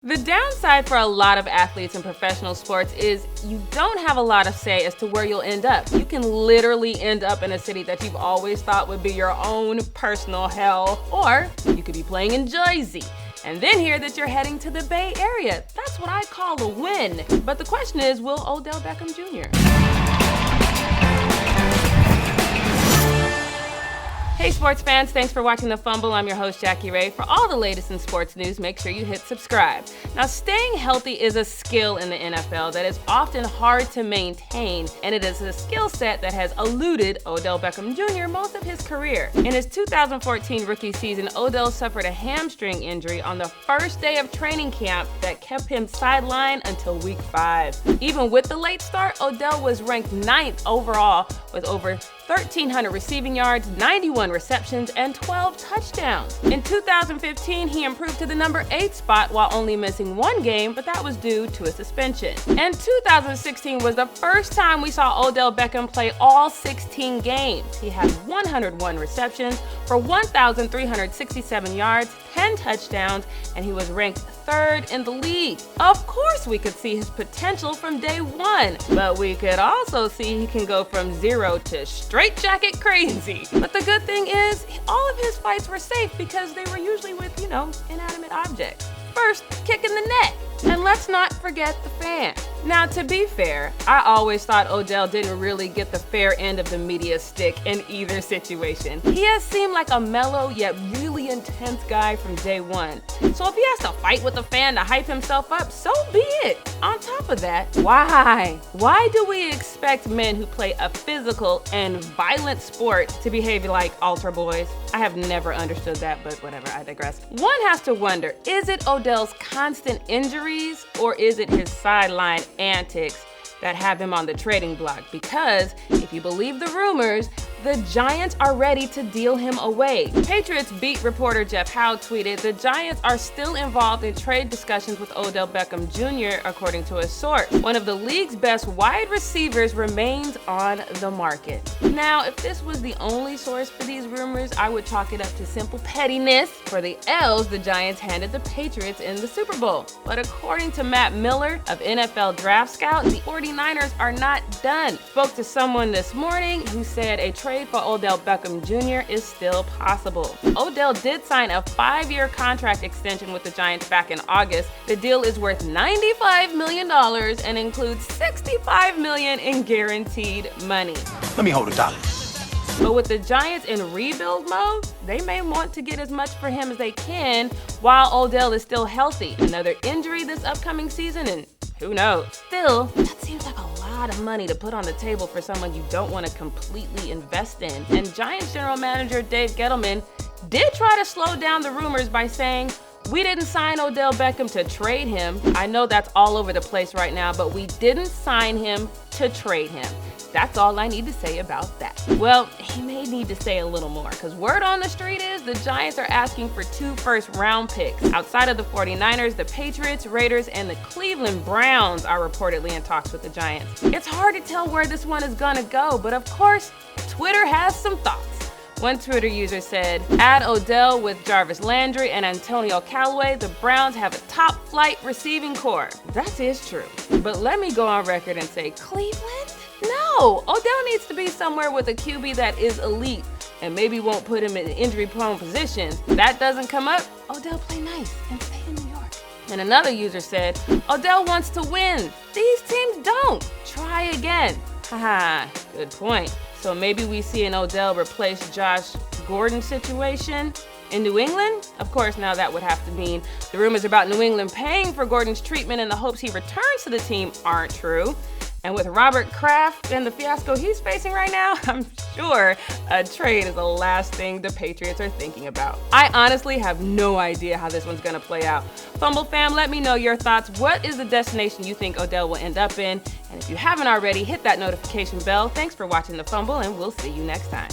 The downside for a lot of athletes in professional sports is you don't have a lot of say as to where you'll end up. You can literally end up in a city that you've always thought would be your own personal hell, or you could be playing in Jersey and then hear that you're heading to the Bay Area. That's what I call a win. But the question is, will Odell Beckham Jr.? Hey sports fans, thanks for watching The Fumble. I'm your host, Jackie Ray. For all the latest in sports news, make sure you hit subscribe. Now, staying healthy is a skill in the NFL that is often hard to maintain, and it is a skill set that has eluded Odell Beckham Jr. most of his career. In his 2014 rookie season, Odell suffered a hamstring injury on the first day of training camp that kept him sidelined until week 5. Even with the late start, Odell was ranked 9th overall with over 1,300 receiving yards, 91 receptions, and 12 touchdowns. In 2015, he improved to the number 8 spot while only missing 1 game, but that was due to a suspension. And 2016 was the first time we saw Odell Beckham play all 16 games. He had 101 receptions for 1,367 yards, 10 touchdowns, and he was ranked 3rd in the league. Of course, we could see his potential from day 1, but we could also see he can go from 0 to straitjacket crazy. But the good thing is, all of his fights were safe because they were usually with, inanimate objects. First, kicking the net. And let's not forget the fan. Now, to be fair, I always thought Odell didn't really get the fair end of the media stick in either situation. He has seemed like a mellow yet really intense guy from day 1. So if he has to fight with the fan to hype himself up, so be it. On top of that, why? Why do we expect men who play a physical and violent sport to behave like altar boys? I have never understood that, but whatever, I digress. One has to wonder, is it Odell's constant injuries or is it his sideline antics that have him on the trading block? Because if you believe the rumors, the Giants are ready to deal him away. Patriots beat reporter Jeff Howe tweeted, "The Giants are still involved in trade discussions with Odell Beckham Jr., according to a source. One of the league's best wide receivers remains on the market." Now, if this was the only source for these rumors, I would chalk it up to simple pettiness for the L's the Giants handed the Patriots in the Super Bowl. But according to Matt Miller of NFL Draft Scout, the 49ers are not done. Spoke to someone this morning who said a trade for Odell Beckham Jr. is still possible. Odell did sign a 5-year contract extension with the Giants back in August. The deal is worth $95 million and includes $65 million in guaranteed money. Let me hold a dollar. But with the Giants in rebuild mode, they may want to get as much for him as they can while Odell is still healthy. Another injury this upcoming season, and who knows? Still, that seems like a lot of money to put on the table for someone you don't want to completely invest in. And Giants general manager Dave Gettleman did try to slow down the rumors by saying, "We didn't sign Odell Beckham to trade him. I know that's all over the place right now, but we didn't sign him to trade him." That's all I need to say about that. Well, he may need to say a little more, because word on the street is the Giants are asking for 2 first-round picks. Outside of the 49ers, the Patriots, Raiders, and the Cleveland Browns are reportedly in talks with the Giants. It's hard to tell where this one is gonna go, but of course, Twitter has some thoughts. One Twitter user said, "Add Odell with Jarvis Landry and Antonio Callaway, the Browns have a top-flight receiving core." That is true. But let me go on record and say, Cleveland? No, Odell needs to be somewhere with a QB that is elite and maybe won't put him in injury-prone positions. If that doesn't come up, Odell play nice and stay in New York. And another user said, "Odell wants to win. These teams don't. Try again." Haha, good point. So maybe we see an Odell replace Josh Gordon situation in New England? Of course, now that would have to mean the rumors about New England paying for Gordon's treatment in the hopes he returns to the team aren't true. And with Robert Kraft and the fiasco he's facing right now, I'm sure a trade is the last thing the Patriots are thinking about. I honestly have no idea how this one's gonna play out. Fumble fam, let me know your thoughts. What is the destination you think Odell will end up in? And if you haven't already, hit that notification bell. Thanks for watching The Fumble, and we'll see you next time.